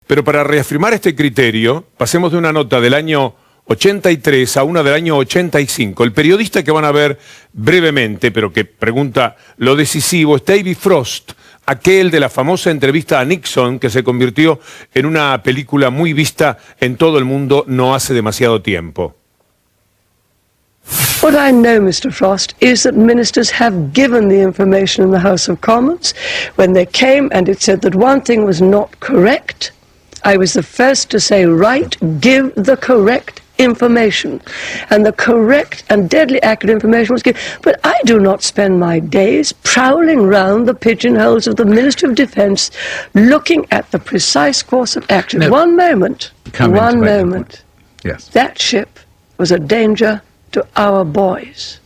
Pero para reafirmar este criterio, pasemos de una nota del año 83 a una del año 85. El periodista que van a ver brevemente, pero que pregunta lo decisivo, es David Frost, aquel de la famosa entrevista a Nixon que se convirtió en una película muy vista en todo el mundo no hace demasiado tiempo. What I know, Mr. Frost, is that ministers have given the information in the House of Commons. When they came and it said that one thing was not correct, I was the first to say, right, give the correct information. And the correct and deadly accurate information was given. But I do not spend my days prowling round the pigeonholes of the Ministry of Defence looking at the precise course of action. No. One moment. Yes. That ship was a danger to our boys.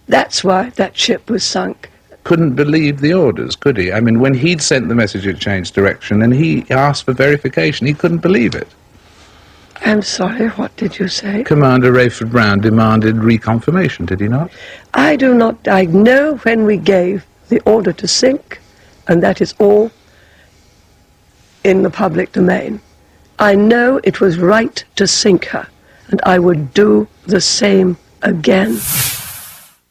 That's why that ship was sunk. Couldn't believe the orders, could he? I mean, when he'd sent the message it changed direction and he asked for verification, he couldn't believe it. I'm sorry, what did you say? Commander Rayford Brown demanded reconfirmation, did he not? I do not. I know when we gave the order to sink, and that is all in the public domain. I know it was right to sink her, and I would do the same again.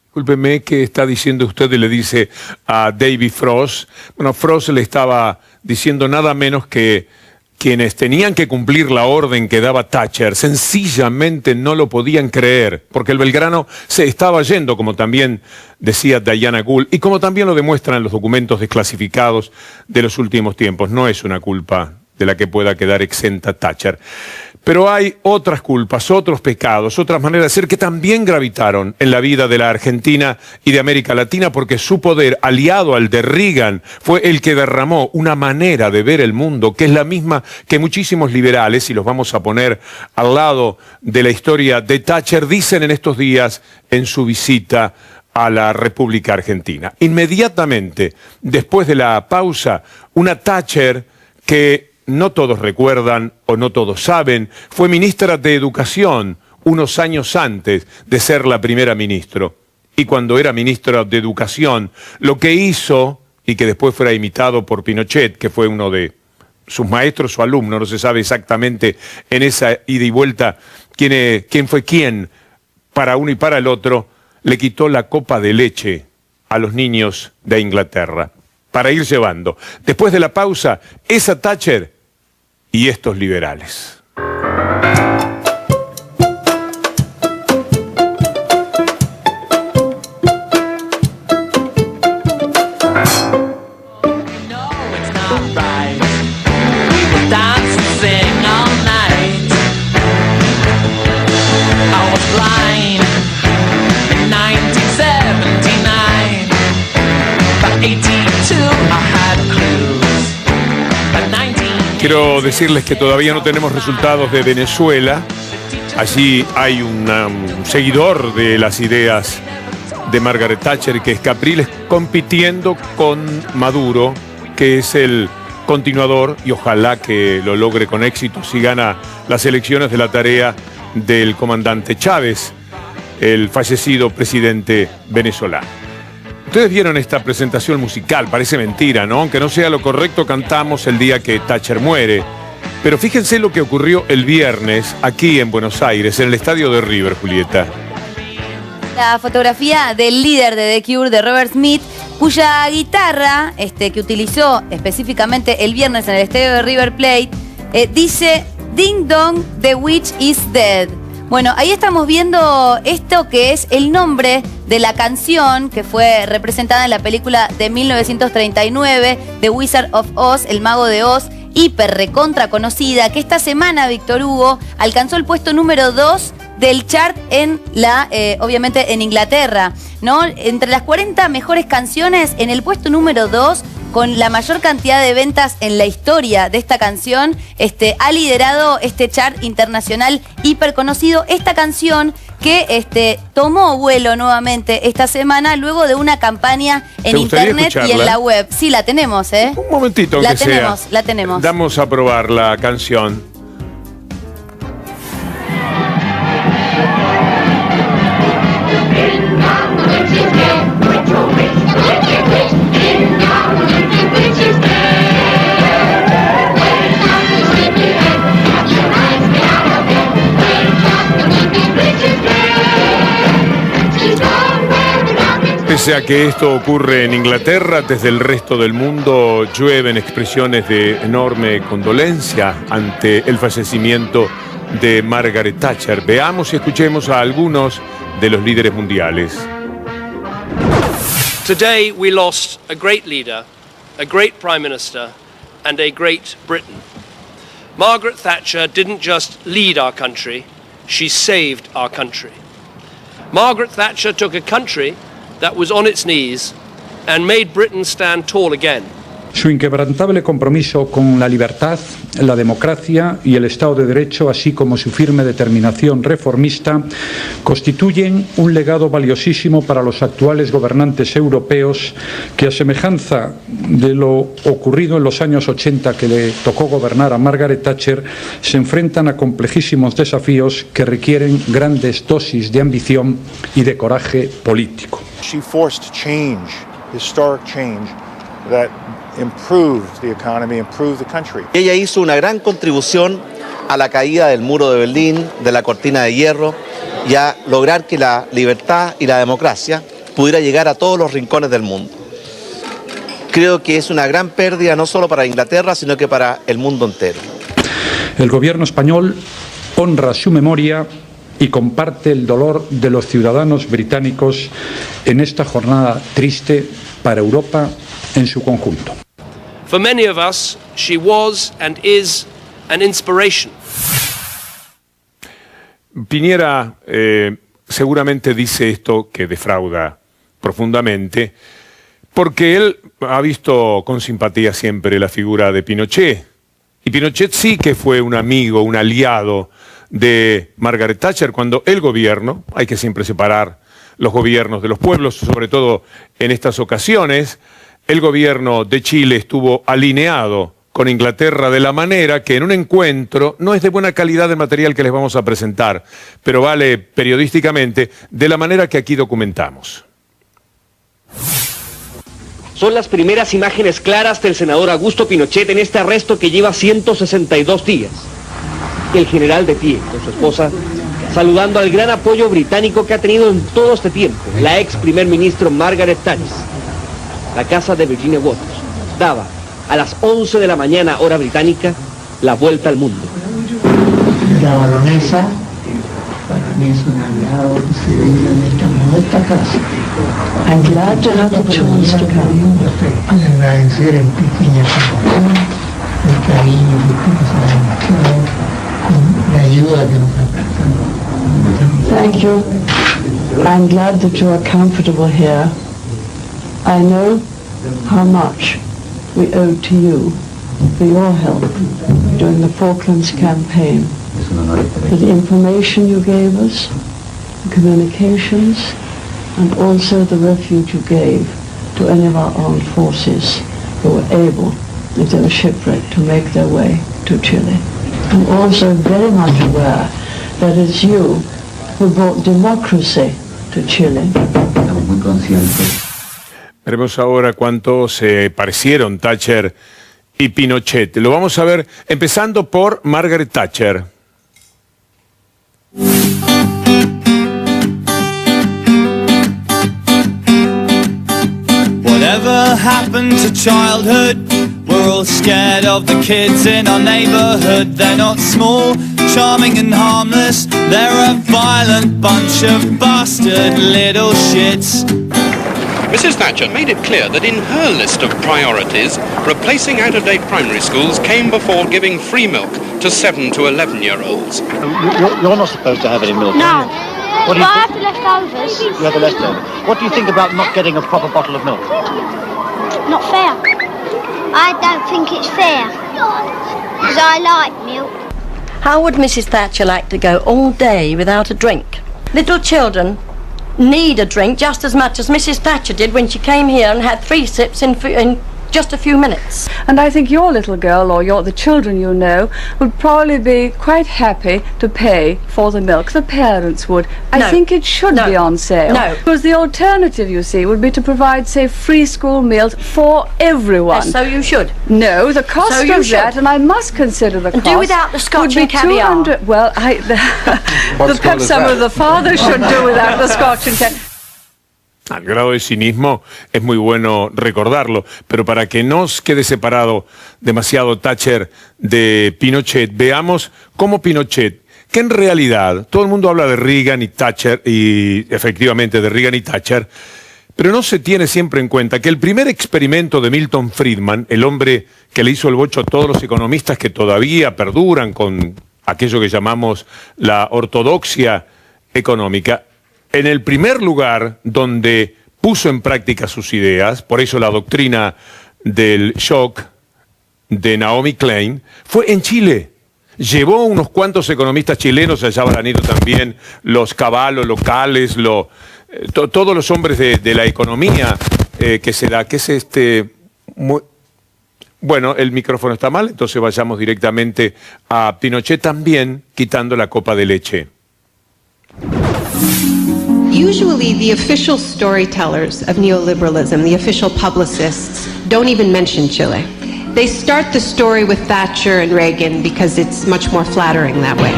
Discúlpeme, ¿qué está diciendo usted? Y le dice a David Frost. Bueno, Frost le estaba diciendo nada menos que quienes tenían que cumplir la orden que daba Thatcher sencillamente no lo podían creer, porque el Belgrano se estaba yendo, como también decía Diana Gould, y como también lo demuestran los documentos desclasificados de los últimos tiempos. No es una culpa de la que pueda quedar exenta Thatcher. Pero hay otras culpas, otros pecados, otras maneras de ser que también gravitaron en la vida de la Argentina y de América Latina, porque su poder, aliado al de Reagan, fue el que derramó una manera de ver el mundo que es la misma que muchísimos liberales, y los vamos a poner al lado de la historia de Thatcher, dicen en estos días en su visita a la República Argentina. Inmediatamente, después de la pausa, una Thatcher que no todos recuerdan o no todos saben, fue ministra de Educación unos años antes de ser la primera ministra. Y cuando era ministra de Educación, lo que hizo, y que después fuera imitado por Pinochet, que fue uno de sus maestros o alumnos, no se sabe exactamente en esa ida y vuelta quién fue quién para uno y para el otro, le quitó la copa de leche a los niños de Inglaterra para ir llevando. Después de la pausa, esa Thatcher y estos liberales. Quiero decirles que todavía no tenemos resultados de Venezuela. Allí hay un seguidor de las ideas de Margaret Thatcher, que es Capriles, compitiendo con Maduro, que es el continuador, y ojalá que lo logre con éxito si gana las elecciones, de la tarea del comandante Chávez, el fallecido presidente venezolano. Ustedes vieron esta presentación musical, parece mentira, ¿no? Aunque no sea lo correcto, cantamos el día que Thatcher muere. Pero fíjense lo que ocurrió el viernes aquí en Buenos Aires, en el estadio de River, Julieta. La fotografía del líder de The Cure, de Robert Smith, cuya guitarra, que utilizó específicamente el viernes en el estadio de River Plate, dice "Ding Dong, the witch is dead". Bueno, ahí estamos viendo esto que es el nombre de la canción que fue representada en la película de 1939, The Wizard of Oz, El Mago de Oz, hiper recontra conocida, que esta semana, Víctor Hugo, alcanzó el puesto número 2 del chart en obviamente en Inglaterra, ¿no? Entre las 40 mejores canciones, en el puesto número 2, con la mayor cantidad de ventas en la historia de esta canción, ha liderado este chart internacional hiper conocido. Esta canción que tomó vuelo nuevamente esta semana luego de una campaña en internet y en la web. Sí, la tenemos, ¿eh? Un momentito, aunque sea. La tenemos. Vamos a probar la canción. Pese a que esto ocurre en Inglaterra, desde el resto del mundo llueven expresiones de enorme condolencia ante el fallecimiento de Margaret Thatcher. Veamos y escuchemos a algunos de los líderes mundiales. Today we lost a great leader, a great Prime Minister, and a great Britain. Margaret Thatcher didn't just lead our country, she saved our country. Margaret Thatcher took a country that was on its knees and made Britain stand tall again. Su inquebrantable compromiso con la libertad, la democracia y el Estado de Derecho, así como su firme determinación reformista, constituyen un legado valiosísimo para los actuales gobernantes europeos que, a semejanza de lo ocurrido en los años 80 que le tocó gobernar a Margaret Thatcher, se enfrentan a complejísimos desafíos que requieren grandes dosis de ambición y de coraje político. She forced change, historic change, that improved the economy, improved the country. Ella hizo una gran contribución a la caída del muro de Berlín, de la cortina de hierro, y a lograr que la libertad y la democracia pudiera llegar a todos los rincones del mundo. Creo que es una gran pérdida no solo para Inglaterra, sino que para el mundo entero. El gobierno español honra su memoria y comparte el dolor de los ciudadanos británicos en esta jornada triste para Europa en su conjunto. For many of us, she was and is an inspiration. Piñera seguramente dice esto que defrauda profundamente, porque él ha visto con simpatía siempre la figura de Pinochet. Y Pinochet sí que fue un amigo, un aliado de Margaret Thatcher cuando el gobierno, hay que siempre separar los gobiernos de los pueblos, sobre todo en estas ocasiones, el gobierno de Chile estuvo alineado con Inglaterra de la manera que en un encuentro, no es de buena calidad el material que les vamos a presentar, pero vale periodísticamente, de la manera que aquí documentamos. Son las primeras imágenes claras del senador Augusto Pinochet en este arresto que lleva 162 días. El general de pie con su esposa, saludando al gran apoyo británico que ha tenido en todo este tiempo la ex primer ministro Margaret Thatcher. La casa de Virginia Waters daba a las 11 de la mañana hora británica la vuelta al mundo. La baronesa para mí es un aliado decidido en esta modesta casa. I'm glad to have the chance to come. Agradecer en pequeña situación el cariño que nos ha demostrado con la ayuda que nos ha prestado. Thank you. I'm glad that you are comfortable here. I know how much we owe to you for your help during the Falklands campaign, for the information you gave us, the communications, and also the refuge you gave to any of our armed forces who were able, if they were shipwrecked, to make their way to Chile. I'm also very much aware that it's you who brought democracy to Chile. Estamos muy conscientes. Veremos ahora cuánto se parecieron Thatcher y Pinochet. Lo vamos a ver empezando por Margaret Thatcher. Whatever happened to childhood? We're all scared of the kids in our neighborhood. They're not small, charming and harmless. They're a violent bunch of bastard little shits. Mrs. Thatcher made it clear that in her list of priorities, replacing out-of-date primary schools came before giving free milk to 7 to 11-year-olds. You're not supposed to have any milk, no. are you? What do you I have the leftovers. You have the leftovers. What do you think about not getting a proper bottle of milk? Not fair. I don't think it's fair, because I like milk. How would Mrs. Thatcher like to go all day without a drink? Little children need a drink just as much as Mrs. Thatcher did when she came here and had 3 sips in just a few minutes. And I think your little girl or the children you know would probably be quite happy to pay for the milk. The parents would. I think it should be on sale. No. Because the alternative, you see, would be to provide, say, free school meals for everyone. So you should. No, the cost of that, and I must consider the cost, do without the Scotch would be and caviar. 200. Well, perhaps some of the fathers should do without the Scotch and caviar. Al grado de cinismo es muy bueno recordarlo, pero para que no quede separado demasiado Thatcher de Pinochet, veamos cómo Pinochet, que en realidad todo el mundo habla de Reagan y Thatcher, y efectivamente de Reagan y Thatcher, pero no se tiene siempre en cuenta que el primer experimento de Milton Friedman, el hombre que le hizo el bocho a todos los economistas que todavía perduran con aquello que llamamos la ortodoxia económica, en el primer lugar donde puso en práctica sus ideas, por eso la doctrina del shock de Naomi Klein, fue en Chile. Llevó unos cuantos economistas chilenos, allá van a ir también los caballos locales, todos los hombres de la economía que se da, que es bueno, el micrófono está mal, entonces vayamos directamente a Pinochet también quitando la copa de leche. Usually, the official storytellers of neoliberalism, the official publicists, don't even mention Chile. They start the story with Thatcher and Reagan because it's much more flattering that way.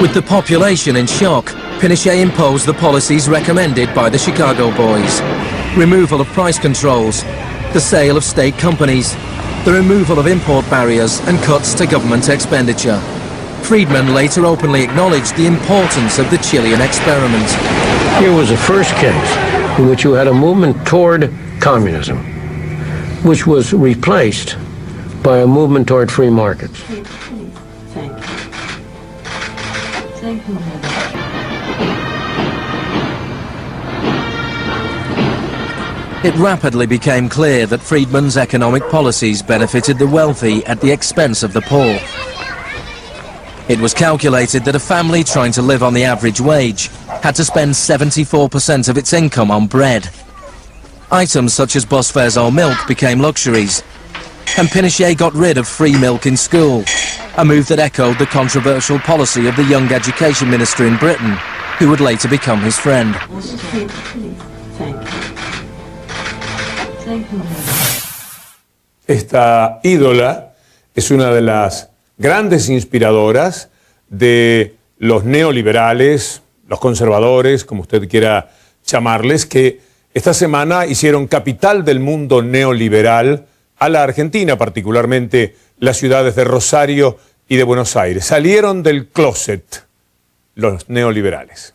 With the population in shock, Pinochet imposed the policies recommended by the Chicago Boys. Removal of price controls, the sale of state companies, the removal of import barriers and cuts to government expenditure. Friedman later openly acknowledged the importance of the Chilean experiment. Here was the first case in which you had a movement toward communism, which was replaced by a movement toward free markets. Thank you. It rapidly became clear that Friedman's economic policies benefited the wealthy at the expense of the poor. It was calculated that a family trying to live on the average wage had to spend 74% of its income on bread. Items such as bus fares or milk became luxuries, and Pinochet got rid of free milk in school, a move that echoed the controversial policy of the young education minister in Britain, who would later become his friend. Esta ídola es una de las grandes inspiradoras de los neoliberales, los conservadores, como usted quiera llamarles, que esta semana hicieron capital del mundo neoliberal a la Argentina, particularmente las ciudades de Rosario y de Buenos Aires. Salieron del closet los neoliberales.